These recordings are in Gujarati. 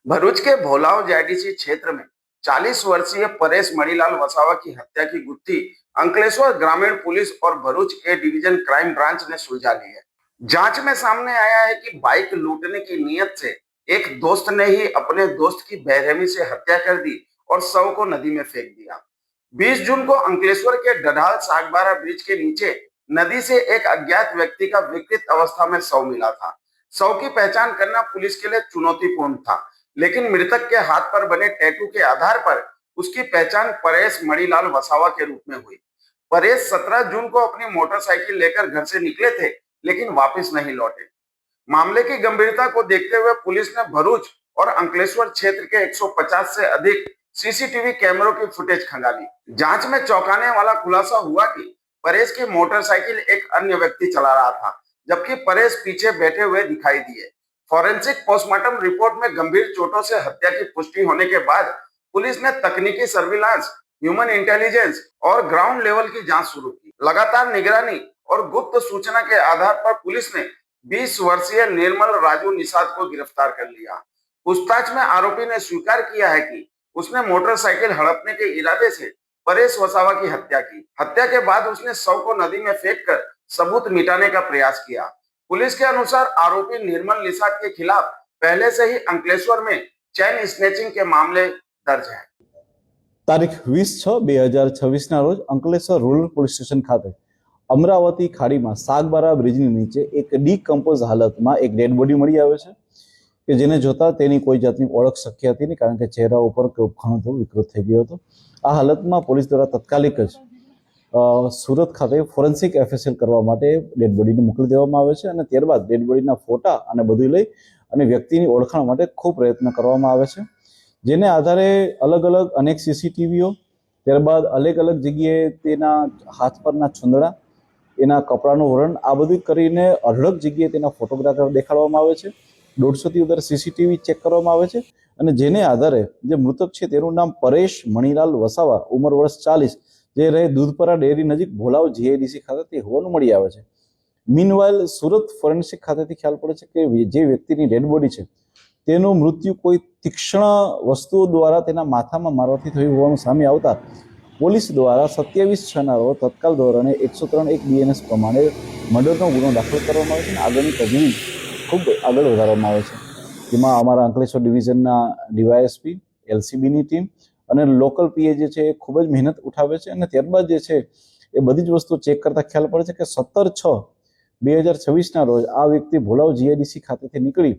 भरूच के भोलाव जेडीसी क्षेत्र में 40 वर्षीय परेश मणिलाल वसावा की हत्या की गुत्थी अंकलेश्वर ग्रामीण पुलिस और Bharuch A division crime branch ने सुलझा ली है। जांच में सामने आया है कि बाइक लूटने की नीयत से एक दोस्त ने ही अपने दोस्त की बेरहमी से हत्या कर दी और शव को नदी में फेंक दिया। 20 जून को अंकलेश्वर के डढाल सागबारा ब्रिज के नीचे नदी से एक अज्ञात व्यक्ति का विकृत अवस्था में शव मिला था। शव की पहचान करना पुलिस के लिए चुनौतीपूर्ण था, लेकिन मृतक के हाथ पर बने टैटू के आधार पर उसकी पहचान परेश मणिलाल वसावा के रूप में हुई। परेश 17 जून को अपनी मोटरसाइकिल लेकर घर से निकले थे, लेकिन वापस नहीं लौटे। मामले की गंभीरता को देखते हुए पुलिस ने भरूच और अंकलेश्वर क्षेत्र के 150 से अधिक सीसीटीवी कैमरों की फुटेज खंगाली। जांच में चौंकाने वाला खुलासा हुआ कि परेश की मोटरसाइकिल एक अन्य व्यक्ति चला रहा था, जबकि परेश पीछे बैठे हुए दिखाई दिए। फॉरेंसिक पोस्टमार्टम रिपोर्ट में गंभीर चोटों से हत्या की पुष्टि होने के बाद पुलिस ने तकनीकी सर्विलांस, ह्यूमन इंटेलिजेंस और ग्राउंड लेवल की जांच शुरू की। लगातार निगरानी और गुप्त सूचना के आधार पर पुलिस ने 20 वर्षीय निर्मल राजू निषाद को गिरफ्तार कर लिया। पूछताछ में आरोपी ने स्वीकार किया है कि उसने मोटरसाइकिल हड़पने के इरादे से परेश वसावा की हत्या की। हत्या के बाद उसने शव को नदी में फेंककर सबूत मिटाने का प्रयास किया। पुलिस के अनुसार आरोपी निर्मल निषाद के खिलाफ पहले से ही अंकलेश्वर में चैन स्नेचिंग के मामले दर्ज है। તારીખ 20/6/2026 ના રોજ અંકલેશ્વર રૂરલ પોલીસ સ્ટેશન ખાતે અમરાવતી ખાડીમાં સાગબારા બ્રિજની નીચે એક ડીકમ્પોઝ હાલતમાં એક ડેડ બોડી મળી આવે છે કે જેને જોતા તેની કોઈ જાતની ઓળખ શક્ય હતી નહીં, કારણ કે ચહેરા ઉપર ઘણો તો વિકૃત થઈ ગયો હતો। આ હાલતમાં પોલીસ દ્વારા તાત્કાલિક જ સુરત ખાતે ફોરેન્સિક એફએસએલ કરવા માટે ડેડ બોડીને મોકલી દેવામાં આવે છે અને ત્યારબાદ ડેડ બોડીના ફોટા અને બધું લઈ અને વ્યક્તિની ઓળખાણ માટે ખૂબ પ્રયત્ન કરવામાં આવે છે, જેને આધારે અલગ અલગ અનેક સીસીટીવીઓ, ત્યારબાદ અલગ અલગ જગ્યાએ તેના હાથ પરના છુંદડા, એના કપડાનું વરણ, આ બધું કરીને અઢળક જગ્યાએ તેના ફોટોગ્રાફર દેખાડવામાં આવે છે। 150થી વધારે સીસીટીવી ચેક કરવામાં આવે છે અને જેને આધારે જે મૃતક છે તેનું નામ પરેશ મણિલાલ વસાવા, ઉંમર વર્ષ 40, જે રહે દૂધપરા ડેરી નજીક ભોલાવ જીઆઈડીસી ખાતે તે હોવાનું મળી આવે છે। મીનવાઇલ સુરત ફોરેન્સિક ખાતેથી ખ્યાલ પડે છે કે જે વ્યક્તિની ડેડ બોડી છે તેનું મૃત્યુ કોઈ તીક્ષ્ણ વસ્તુઓ દ્વારા તેના માથામાં મારવાથી થયું હોવાનું સામે આવતા પોલીસ દ્વારા 27/6 રોજ તત્કાલ ધોરણે 103(1) BNS પ્રમાણે મર્ડરનો ગુનો દાખલ કરવામાં આવે છે અને આગળની તજવીજ ખૂબ આગળ વધારવામાં આવે છે, જેમાં અમારા અંકલેશ્વર ડિવિઝનના ડીવાયએસપી, એલસીબીની ટીમ અને લોકલ પીએ જે છે એ ખૂબ જ મહેનત ઉઠાવે છે અને ત્યારબાદ જે છે એ બધી જ વસ્તુ ચેક કરતા ખ્યાલ પડે છે કે 17/6/2026 ના રોજ આ વ્યક્તિ ભોલાવ જીઆઈડીસી ખાતેથી નીકળી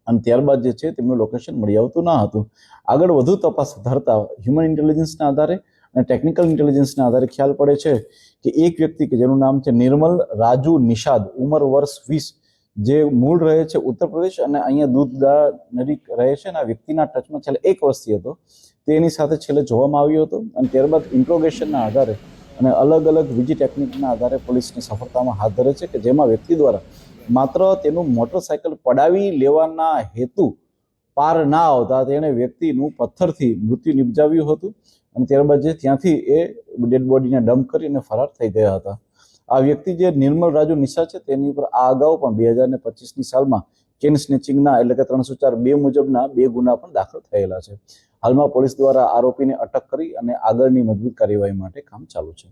અને ત્યારબાદ જે છે તેમનું લોકેશન મળી આવતું ન હતું। આગળ વધુ તપાસ ધરતા હ્યુમન ઇન્ટેલિજન્સના આધારે અને ટેકનિકલ ઇન્ટેલિજન્સના આધારે ખ્યાલ પડે છે કે એક વ્યક્તિ કે જેનું નામ છે નિર્મલ રાજુ નિષાદ, ઉંમર વર્ષ 20, જે મૂળ રહે છે ઉત્તર પ્રદેશ અને અહીંયા દૂધદા નજીક રહે છે અને આ વ્યક્તિના ટચમાં છેલ્લે 1 વર્ષથી હતો, તેની સાથે છેલ્લે જોવામાં આવ્યો હતો અને ત્યારબાદ ઇન્ટ્રોગેશનના આધારે અને અલગ અલગ બીજી ટેકનિકના આધારે પોલીસની સફળતામાં હાથ ધરે છે કે જેમાં વ્યક્તિ દ્વારા માત્ર તેનું મોટરસાયકલ પડાવી લેવાના હેતુ પાર ના આવતા તેણે વ્યક્તિનું પથ્થરથી મૃત્યુ નિપજાવ્યું હતું અને ત્યારબાદ જે ત્યાંથી એ ડેડ બોડીને ડમ્પ કરીને ફરાર થઈ ગયા હતા। આ વ્યક્તિ જે નિર્મલ રાજુ નિષાદ છે તેની ઉપર આ અગાઉ પણ 2025ની સાલમાં ચેન સ્નેચિંગના એટલે કે 304(2) મુજબના 2 ગુના પણ દાખલ થયેલા છે। હાલમાં પોલીસ દ્વારા આરોપીને અટક કરી અને આગળની મજબૂત કાર્યવાહી માટે કામ ચાલુ છે।